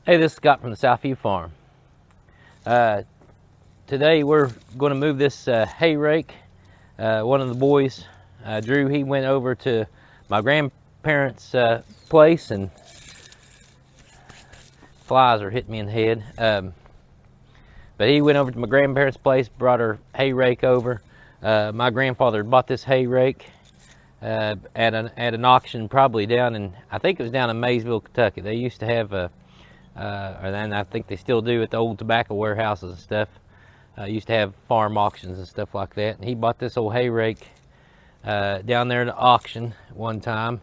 Hey, this is Scott from the Southview Farm. Today we're going to move this hay rake. One of the boys, Drew, he went over to my grandparents' place, and flies are hitting me in the head. But he went over to my grandparents' place, brought her hay rake over. My grandfather bought this hay rake at an auction, probably down in, I think it was down in Maysville, Kentucky. They used to have and I think they still do at the old tobacco warehouses and stuff. Used to have farm auctions and stuff like that. And he bought this old hay rake down there at the auction one time.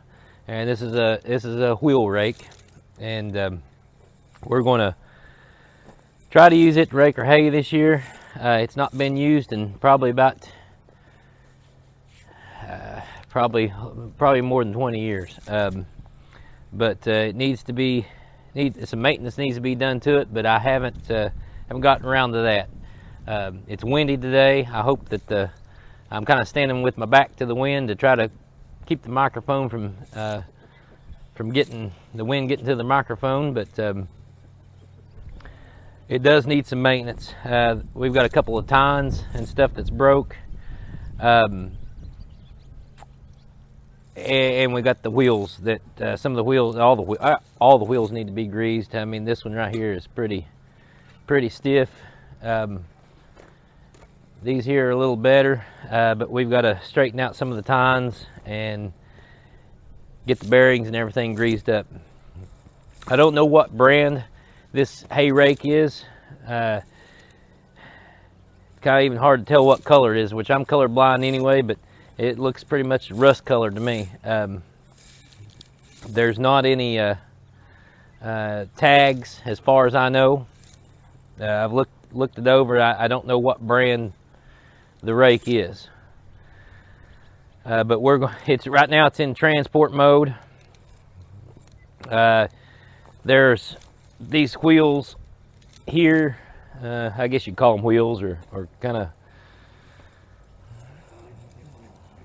And this is a wheel rake, and we're going to try to use it to rake our hay this year. It's not been used in probably about probably more than 20 years. But it needs to be. Some maintenance needs to be done to it, but I haven't gotten around to that. It's windy today. I hope that I'm kind of standing with my back to the wind to try to keep the microphone from getting the wind getting to the microphone, but it does need some maintenance. We've got a couple of tines and stuff that's broke, and we got the wheels that some of the wheels, all the wheels need to be greased. I mean, this one right here is pretty stiff. These here are a little better, but we've got to straighten out some of the tines and get the bearings and everything greased up. I don't know what brand this hay rake is. Kind of even hard to tell what color it is, which I'm colorblind anyway, but it looks pretty much rust colored to me. There's not any tags as far as I know. I've looked it over. I don't know what brand the rake is. But right now it's in transport mode. There's these wheels here. I guess you'd call them wheels, or kind of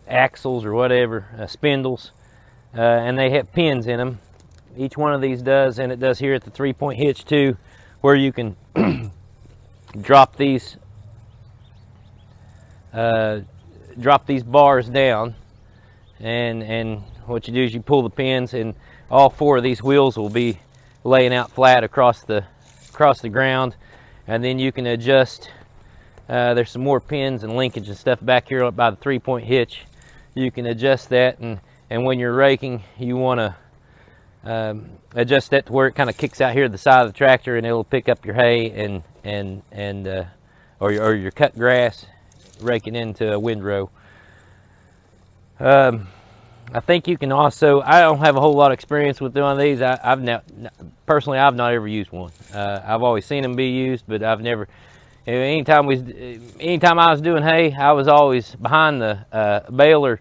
axles or whatever, spindles, and they have pins in them. Each one of these does, and it does here at the 3-point hitch too, where you can drop these bars down, and what you do is you pull the pins, and all 4 of these wheels will be laying out flat across the ground, and then you can adjust. There's some more pins and linkage and stuff back here by the 3-point hitch. You can adjust that, and when you're raking, you want to adjust that to where it kind of kicks out here to the side of the tractor, and it'll pick up your hay or your cut grass, raking into a windrow. I think you can also. I don't have a whole lot of experience with doing these. Personally, I've not ever used one. I've always seen them be used, but I've never. Anytime I was doing hay, I was always behind the baler,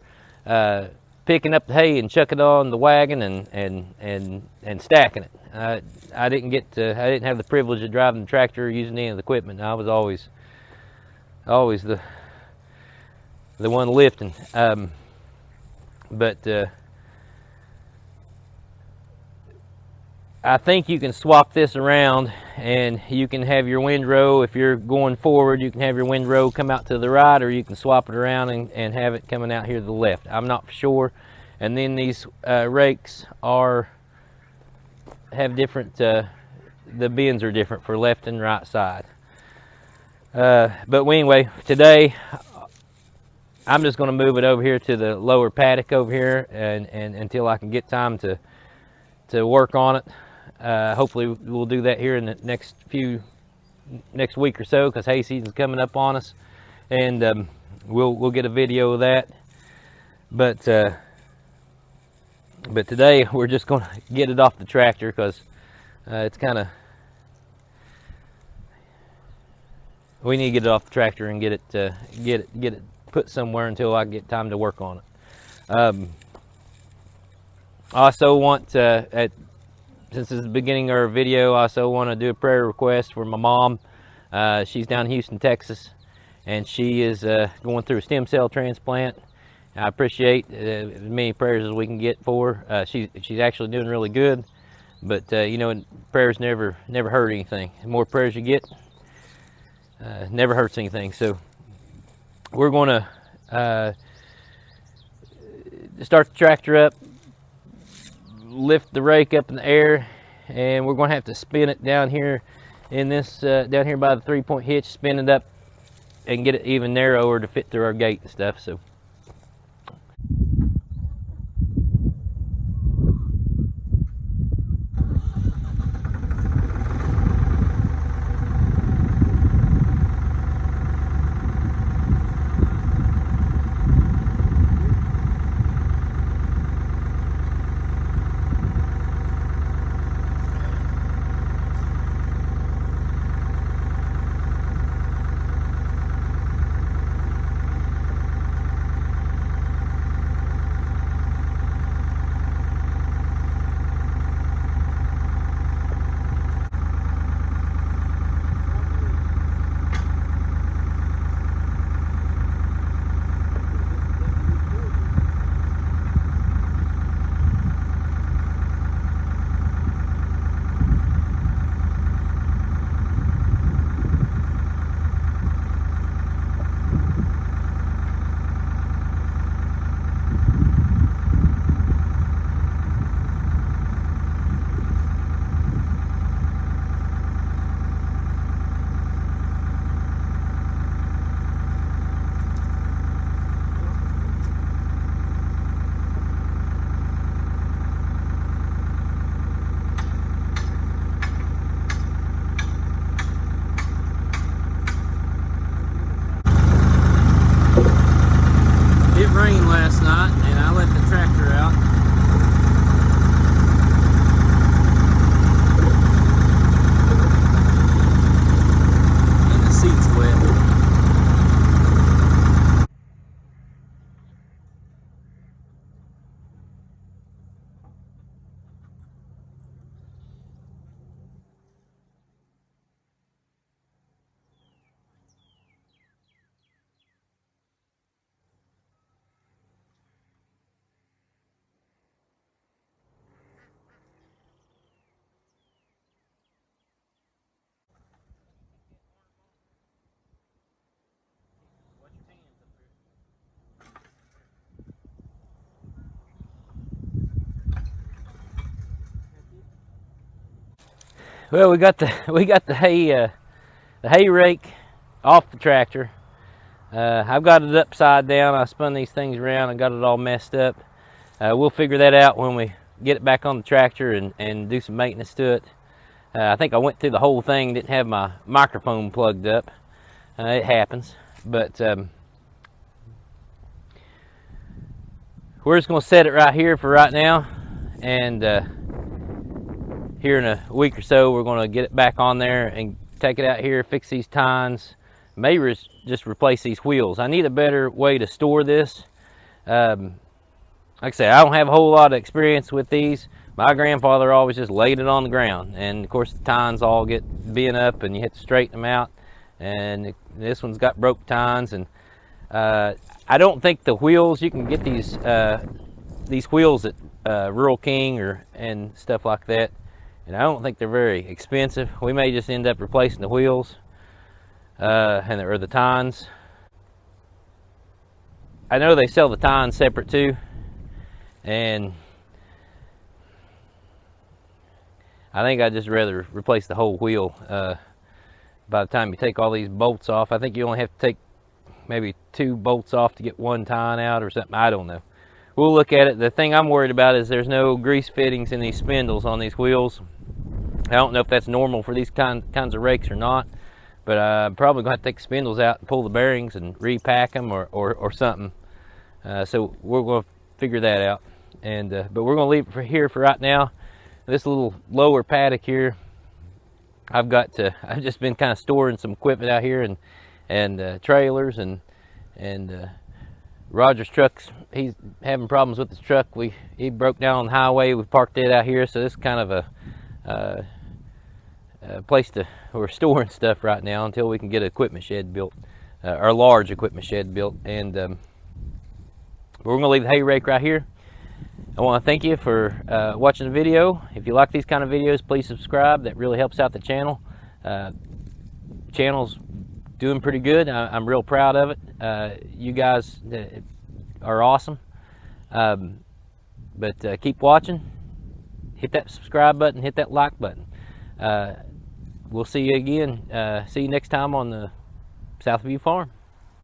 picking up the hay and chucking it on the wagon and stacking it. I didn't have the privilege of driving the tractor or using any of the equipment. I was always the one lifting. But I think you can swap this around, and you can have your windrow, if you're going forward, you can have your windrow come out to the right, or you can swap it around and have it coming out here to the left. I'm not for sure. And then these rakes have different, the bends are different for left and right side. But anyway, today I'm just going to move it over here to the lower paddock over here, and until I can get time to work on it. Hopefully we'll do that here in the next week or so, because hay season's coming up on us, and we'll get a video of that. But today we're just going to get it off the tractor, because it's kind of, we need to get it off the tractor and get it put somewhere until I get time to work on it. I also want since this is the beginning of our video, I also want to do a prayer request for my mom. She's down in Houston, Texas, and she is going through a stem cell transplant. I appreciate as many prayers as we can get for her. She's actually doing really good. But you know, prayers never hurt anything. The more prayers you get, never hurts anything. So we're going to start the tractor up, lift the rake up in the air, and we're going to have to spin it down here in this down here by the 3-point hitch, spin it up and get it even narrower to fit through our gate and stuff. So it rained last night, and I let the tractor out. And the seat's wet. Well, we got the hay rake off the tractor. I've got it upside down. I spun these things around and got it all messed up. We'll figure that out when we get it back on the tractor and do some maintenance to it. I think I went through the whole thing, didn't have my microphone plugged up. It happens, but we're just going to set it right here for right now, and here in a week or so we're going to get it back on there and take it out here, fix these tines, maybe just replace these wheels. I need a better way to store this. Like I say, I don't have a whole lot of experience with these. My grandfather always just laid it on the ground, and of course the tines all get bent up and you have to straighten them out, and this one's got broke tines. And I don't think the wheels, you can get these wheels at Rural King and stuff like that, and I don't think they're very expensive. We may just end up replacing the wheels or the tines. I know they sell the tines separate too, and I think I'd just rather replace the whole wheel. By the time you take all these bolts off, I think you only have to take maybe 2 bolts off to get 1 tine out or something. I don't know. We'll look at it. The thing I'm worried about is there's no grease fittings in these spindles on these wheels. I don't know if that's normal for these kinds of rakes or not, but I'm probably going to have to take the spindles out and pull the bearings and repack them or something. So we're going to figure that out. And but we're going to leave it for here for right now. This little lower paddock here, I've just been kind of storing some equipment out here and trailers and Roger's trucks. He's having problems with his truck. He broke down on the highway. We parked it out here, so this is kind of a place we're storing stuff right now until we can get an equipment shed built, or a large equipment shed built. And we're going to leave the hay rake right here, I want to thank you for watching the video. If you like these kind of videos, please subscribe. That really helps out the channel. Channel's doing pretty good. I'm real proud of it. You guys are awesome. But keep watching. Hit that subscribe button. Hit that like button. We'll see you again. See you next time on the Southview Farm.